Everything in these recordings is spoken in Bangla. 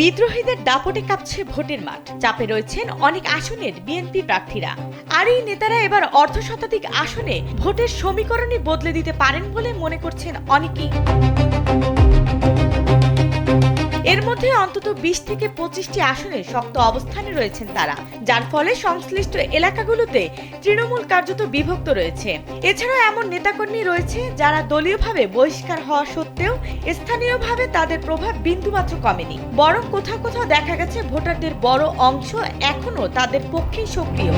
বিদ্রোহীদের দাপটে কাঁপছে ভোটের মাঠ, চাপে রয়েছেন অনেক আসনের বিএনপি প্রার্থীরা। আর এই নেতারা এবার অর্ধশতাধিক আসনে ভোটের সমীকরণই বদলে দিতে পারেন বলে মনে করছেন অনেকেই। এর মধ্যে অন্তত 20 থেকে 25টি আসনে শক্ত অবস্থানে রয়েছেন তারা, যার ফলে সংশ্লিষ্ট এলাকাগুলোতে তৃণমূল কার্যত বিভক্ত রয়েছে। এছাড়াও এমন নেতাকর্মী রয়েছে যারা দলীয়ভাবে বহিষ্কার হওয়া সত্ত্বেও স্থানীয়ভাবে তাদের প্রভাব বিন্দুমাত্র কমেনি, বরং কোথাও কোথাও দেখা গেছে ভোটারদের বড় অংশ এখনো তাদের পক্ষেই সক্রিয়।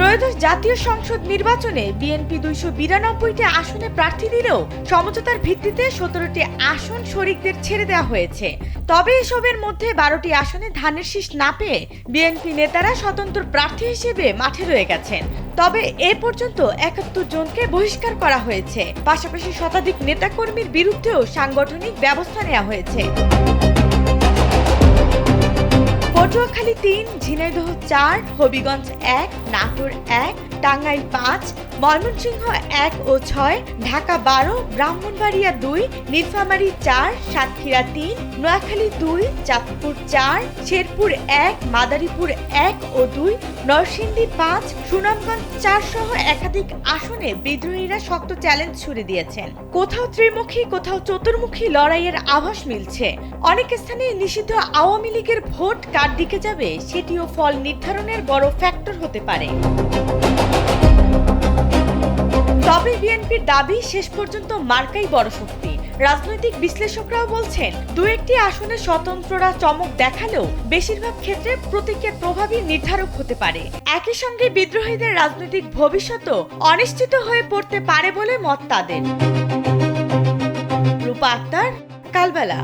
ত্রয়োদশ জাতীয় সংসদ নির্বাচনে বিএনপি 292টি আসনে প্রার্থী দিলেও সমঝোতার ভিত্তিতে 17টি আসন শরিকদের ছেড়ে দেওয়া হয়েছে। তবে এসবের মধ্যে 12টি আসনে ধানের শীষ না পেয়ে বিএনপি নেতারা স্বতন্ত্র প্রার্থী হিসেবে মাঠে রয়ে গেছেন। তবে এ পর্যন্ত 71 জনকে বহিষ্কার করা হয়েছে। পাশাপাশি শতাধিক নেতাকর্মীর বিরুদ্ধেও সাংগঠনিক ব্যবস্থা নেওয়া হয়েছে। পটুয়াখালী 3, ঝিনাইদহ 4, হবিগঞ্জ 1, নাটোর 1, টাঙ্গাইল 5, ময়মনসিংহ 1 ও 6, ঢাকা 12, ব্রাহ্মণবাড়িয়া 2, নীলফামারী 4, সাতক্ষীরা 3, নোয়াখালী 2, চাঁদপুর 4, শেরপুর 1, মাদারীপুর 1 ও 2, নরসিংদী 5, সুনামগঞ্জ 4 সহ একাধিক আসনে বিদ্রোহীরা শক্ত চ্যালেঞ্জ ছুড়ে দিয়েছেন। কোথাও ত্রিমুখী, কোথাও চতুর্মুখী লড়াইয়ের আভাস মিলছে। অনেক স্থানে নিষিদ্ধ আওয়ামী লীগের ভোট কার দিকে যাবে সেটিও ফল নির্ধারণের বড় ফ্যাক্টর হতে পারে। তবে বিএনপির দাবি শেষ পর্যন্ত মার্কাই বড় শক্তি। রাজনৈতিক বিশ্লেষকরাও বলছেন, দু একটি আসনে স্বতন্ত্ররা চমক দেখালেও বেশিরভাগ ক্ষেত্রে প্রতীকের প্রভাবই নির্ধারক হতে পারে। একই সঙ্গে বিদ্রোহীদের রাজনৈতিক ভবিষ্যৎও অনিশ্চিত হয়ে পড়তে পারে বলে মত তাদের। রূপা আক্তার, কালবেলা।